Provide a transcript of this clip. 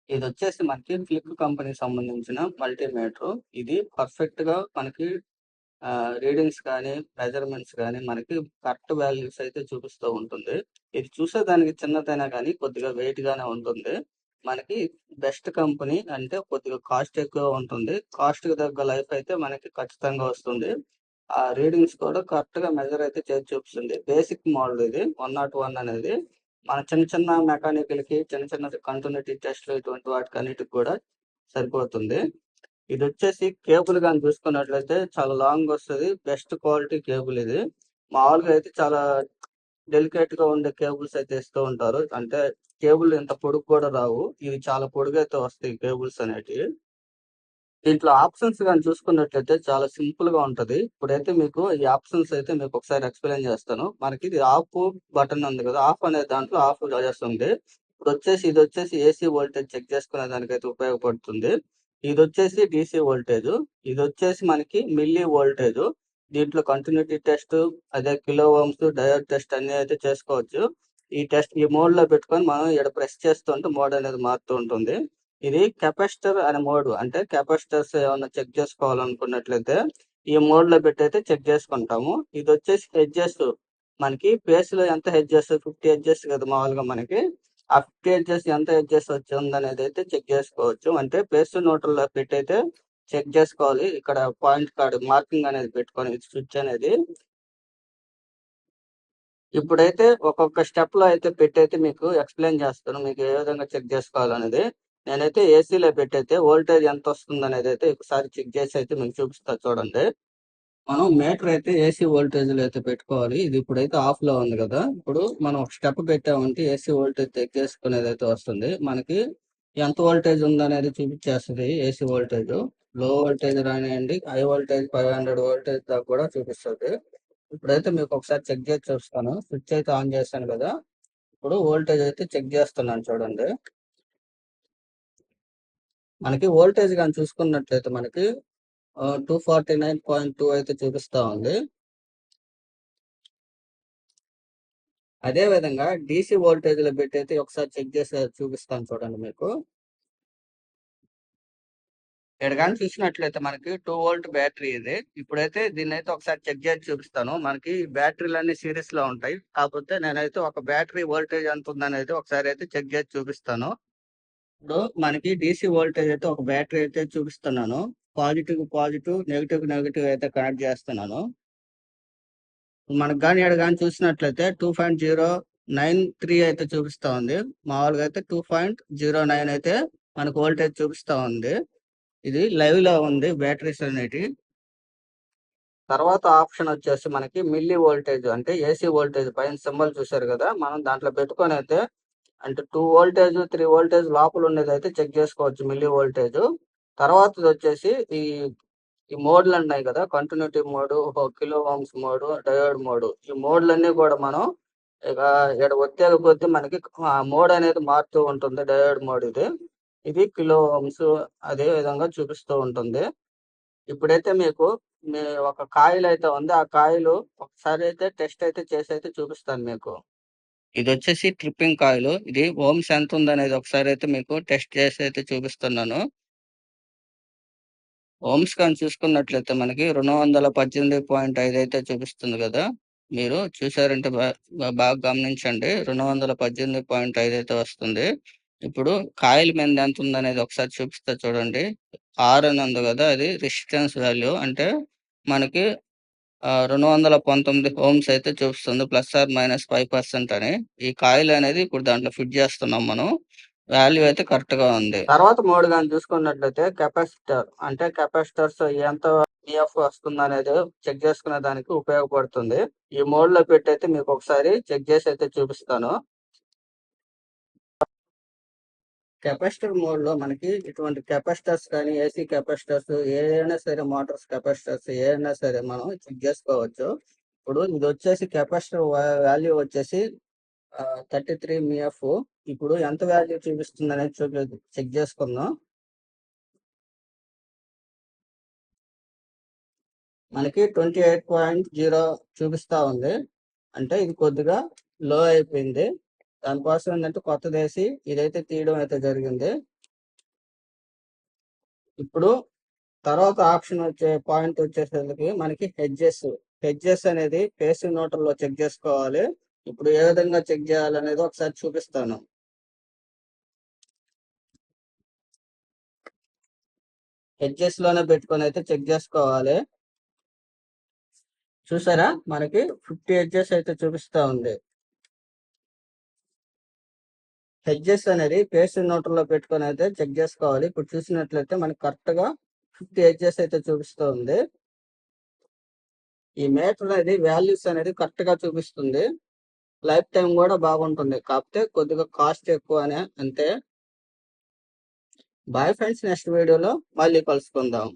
ఇదొచ్చేసి మనకి ఫ్లిక్ కంపెనీకి సంబంధించిన మల్టీమీటరు. ఇది పర్ఫెక్ట్‌గా మనకి రీడింగ్స్ కానీ, మెజర్‌మెంట్స్ గానీ మనకి కరెక్ట్ వాల్యూస్ అయితే చూపిస్తూ ఉంటుంది. ఇది చూసేదానికి చిన్నదైనా గానీ కొద్దిగా వెయిట్‌గానే ఉంటుంది. మనకి బెస్ట్ కంపెనీ అంటే కొద్దిగా కాస్ట్ ఎక్కువ ఉంటుంది. కాస్ట్‌కి తగ్గ లైఫ్ అయితే మనకి ఖచ్చితంగా వస్తుంది. ఆ రీడింగ్స్ కూడా కరెక్ట్‌గా మెజర్ అయితే చేసి చూపిస్తుంది. బేసిక్ మోడల్ ఇది 101 అనేది. మన చిన్న చిన్న మెకానికల్‌కి, చిన్న చిన్న కంటిన్యూటీ టెస్ట్‌లు ఇటువంటి వాటికన్నిటికి కూడా సరిపోతుంది. ఇదొచ్చేసి కేబుల్ గాని చూసుకున్నట్లయితే చాలా లాంగ్ వస్తది. బెస్ట్ క్వాలిటీ కేబుల్ ఇది. మామూలుగా అయితే చాలా డెలికేట్‌గా ఉండే కేబుల్స్ అయితే ఇస్తూ ఉంటారు. అంటే కేబుల్ ఇంత పొడుగు కూడా రావు. ఇవి చాలా పొడుగైతే వస్తాయి కేబుల్స్ అనేటివి. దీంట్లో ఆప్షన్స్ గాని చూసుకున్నట్లయితే చాలా సింపుల్‌గా ఉంటది. ఇప్పుడైతే మీకు ఈ ఆప్షన్స్ అయితే మీకు ఒకసారి ఎక్స్‌ప్లెయిన్ చేస్తాను. మనకి ఇది ఆఫ్ బటన్ ఉంది కదా! ఆఫ్ అనే దాంట్లో ఆఫ్ చేస్తుంది. ఇదొచ్చేసి ఏసీ వోల్టేజ్ చెక్ చేసుకునే దానికైతే ఉపయోగపడుతుంది. ఇదొచ్చేసి డీసీ వోల్టేజు. ఇదొచ్చేసి మనకి మిల్లీ వోల్టేజు. దీంట్లో కంటిన్యూటీ టెస్ట్, అదే కిలో ఓమ్స్, డయోడ్ టెస్ట్ అన్నీ అయితే చేసుకోవచ్చు. ఈ మోడ్‌లో పెట్టుకొని మనం ఈడ ప్రెస్ చేస్తుంటే మోడ్ అనేది మారుతూ ఉంటుంది. ఇది కెపాసిటర్ అనే మోడ్. అంటే కెపాసిటర్స్ ఏమన్నా చెక్ చేసుకోవాలనుకున్నట్లయితే ఈ మోడ్ లో పెట్టి అయితే చెక్ చేసుకుంటాము. ఇది వచ్చేసి హెడ్జెస్. మనకి పేస్ లో ఎంత హెడ్జెస్ 50 హెడ్జెస్ కదా మామూలుగా మనకి. ఆ 50 హెడ్జెస్ ఎంత హెడ్జెస్ వచ్చింది అనేది అయితే చెక్ చేసుకోవచ్చు. అంటే పేస్ న్యూట్రల్ లో పెట్టి అయితే చెక్ చేసుకోవాలి. ఇక్కడ పాయింట్ కార్డ్ మార్కింగ్ అనేది పెట్టుకొని స్విచ్ అనేది. ఇప్పుడైతే ఒక్కొక్క స్టెప్ లో అయితే పెట్టయితే మీకు ఎక్స్ప్లెయిన్ చేస్తాను. మీకు ఏ విధంగా చెక్ చేసుకోవాలనేది. నేనైతే ఏసీలో పెట్టయితే వోల్టేజ్ ఎంత వస్తుంది అనేది అయితే ఒకసారి చెక్ చేసి అయితే మీకు చూపిస్తా చూడండి. మనం మీటర్ అయితే ఏసీ వోల్టేజ్ లో అయితే పెట్టుకోవాలి. ఇది ఇప్పుడైతే ఆఫ్ లో ఉంది కదా. ఇప్పుడు మనం ఒక స్టెప్ పెట్టామంటే ఏసీ వోల్టేజ్ చెక్ చేసుకునేది అయితే వస్తుంది. మనకి ఎంత వోల్టేజ్ ఉందనేది చూపించేస్తుంది ఏసీ వోల్టేజ్. లో వోల్టేజ్ రానియండి, హై వోల్టేజ్ 500 వోల్టేజ్ దాకా కూడా చూపిస్తుంది. ఇప్పుడైతే మీకు ఒకసారి చెక్ చేసి చూస్తాను. స్విచ్ అయితే ఆన్ చేశాను కదా. ఇప్పుడు వోల్టేజ్ అయితే చెక్ చేస్తున్నాను చూడండి. మనకి వోల్టేజ్ కానీ చూసుకున్నట్లయితే మనకి 249.2 అయితే చూపిస్తా ఉంది. అదే విధంగా డీసీ వోల్టేజ్ లో పెట్టి అయితే ఒకసారి చెక్ చేసి చూపిస్తాను చూడండి మీకు. ఇక్కడ కానీ చూసినట్లయితే మనకి 2 వోల్ట్ బ్యాటరీ ఇది. ఇప్పుడైతే దీన్ని అయితే ఒకసారి చెక్ చేసి చూపిస్తాను. మనకి బ్యాటరీలు అన్ని సిరీస్ లో ఉంటాయి. కాకపోతే నేనైతే ఒక బ్యాటరీ వోల్టేజ్ ఎంత ఉందనేది ఒకసారి అయితే చెక్ చేసి చూపిస్తాను. ఇప్పుడు మనకి డీసీ వోల్టేజ్ అయితే ఒక బ్యాటరీ అయితే చూపిస్తున్నాను. పాజిటివ్ పాజిటివ్, నెగిటివ్ నెగిటివ్ అయితే కనెక్ట్ చేస్తున్నాను. మనకు కానీ ఇక్కడ కానీ చూసినట్లయితే 2.093 అయితే చూపిస్తా ఉంది. మామూలుగా అయితే 2.09 అయితే మనకు వోల్టేజ్ చూపిస్తా ఉంది. ఇది లైవ్ లో ఉంది బ్యాటరీస్ అనేటి. తర్వాత ఆప్షన్ వచ్చేసి మనకి మిల్లీ వోల్టేజ్ అంటే ఏసీ వోల్టేజ్ పైన సింబల్ చూసారు కదా. మనం దాంట్లో పెట్టుకొని అయితే అంటే 2 వోల్టేజ్ 3 వోల్టేజ్ లోపల ఉండేది అయితే చెక్ చేసుకోవచ్చు మిల్లీ వోల్టేజ్. తర్వాతది వచ్చేసి ఈ మోడ్లు ఉన్నాయి కదా, continuity mode, kilo Ohm's mode, diode mode. ఈ మోడ్లన్నీ కూడా మనం ఇక ఇక్కడ వచ్చే కొద్దీ మనకి మోడ్ అనేది మారుతూ ఉంటుంది. డయోడ్ మోడ్ ఇది కిలో ఓమ్స్ అదే విధంగా చూపిస్తూ ఉంటుంది. ఇప్పుడైతే మీకు మీ ఒక కాయిల్ అయితే ఉంది. ఆ కాయిల్ ఒకసారి అయితే టెస్ట్ అయితే చేసి అయితే చూపిస్తాను మీకు. ఇది వచ్చేసి ట్రిప్పింగ్ కాయిల్. ఇది ఓమ్స్ ఎంత ఉందనేది ఒకసారి అయితే మీకు టెస్ట్ చేసి అయితే చూపిస్తున్నాను. ఓమ్స్ కానీ చూసుకున్నట్లయితే మనకి 218.5 అయితే చూపిస్తుంది కదా. మీరు చూసారంటే బాగా గమనించండి. 218.5 అయితే వస్తుంది. ఇప్పుడు కాయిల్ మీద ఎంత ఉందనేది ఒకసారి చూపిస్తా చూడండి. అని ఉంది కదా, అది రెసిస్టెన్స్ వాల్యూ. అంటే మనకి 219 ఓమ్స్ అయితే చూపిస్తుంది. +/- 5% అని. ఈ కాయిల్ అనేది ఇప్పుడు దాంట్లో ఫిట్ చేస్తున్నాం మనం. వాల్యూ అయితే కరెక్ట్ గా ఉంది. తర్వాత మోడ్ గాని చూసుకున్నట్లయితే కెపాసిటర్ అంటే కెపాసిటర్స్ ఎంత ఈఎఫ్ వస్తుంది అనేది చెక్ చేసుకునే దానికి ఉపయోగపడుతుంది. ఈ మోడ్ లో పెట్టి అయితే మీకు ఒకసారి చెక్ చేసి అయితే చూపిస్తాను. కెపాసిటర్ మోడ్ లో మనకి ఇటువంటి కెపాసిటర్స్ కానీ, ఏసీ కెపాసిటర్స్ ఏదైనా సరే, మోటార్స్ కెపాసిటర్స్ ఏదైనా సరే మనం చెక్ చేసుకోవచ్చు. ఇప్పుడు ఇది వచ్చేసి కెపాసిటర్ వాల్యూ వచ్చేసి 33 మిఎఫ్. ఇప్పుడు ఎంత వాల్యూ చూపిస్తుంది అనేది చెక్ చేసుకుందాం. మనకి 28.0 చూపిస్తా ఉంది. అంటే ఇది కొద్దిగా లో అయిపోయింది. దానికోసం ఏంటంటే కొత్తదేసి ఇదైతే తీయడం అయితే జరిగింది. ఇప్పుడు తర్వాత ఆప్షన్ వచ్చే పాయింట్ వచ్చేసరికి మనకి హెడ్జెస్ అనేది పేసింగ్ న్యూట్రల్ లో చెక్ చేసుకోవాలి. ఇప్పుడు ఏ విధంగా చెక్ చేయాలనేది ఒకసారి చూపిస్తాను. హెడ్జెస్ లోనే పెట్టుకొని అయితే చెక్ చేసుకోవాలి. చూసారా, మనకి 50 హెడ్జెస్ అయితే చూపిస్తా ఉంది. హెడ్జెస్ అనేది పేసింగ్ న్యూట్రల్ లో పెట్టుకొని అయితే చెక్ చేసుకోవాలి. ఇప్పుడు చూసినట్లయితే మనకి కరెక్ట్ గా 50 హెడ్జెస్ అయితే చూపిస్తూ ఉంది. ఈ మీటర్ అనేది వాల్యూస్ అనేది కరెక్ట్ గా చూపిస్తుంది. లైఫ్ టైం కూడా బాగుంటుంది, కాకపోతే కొద్దిగా కాస్ట్ ఎక్కువ అనే అంతే. బాయ్ ఫ్రెండ్స్, నెక్స్ట్ వీడియోలో మళ్ళీ కలుసుకుందాం.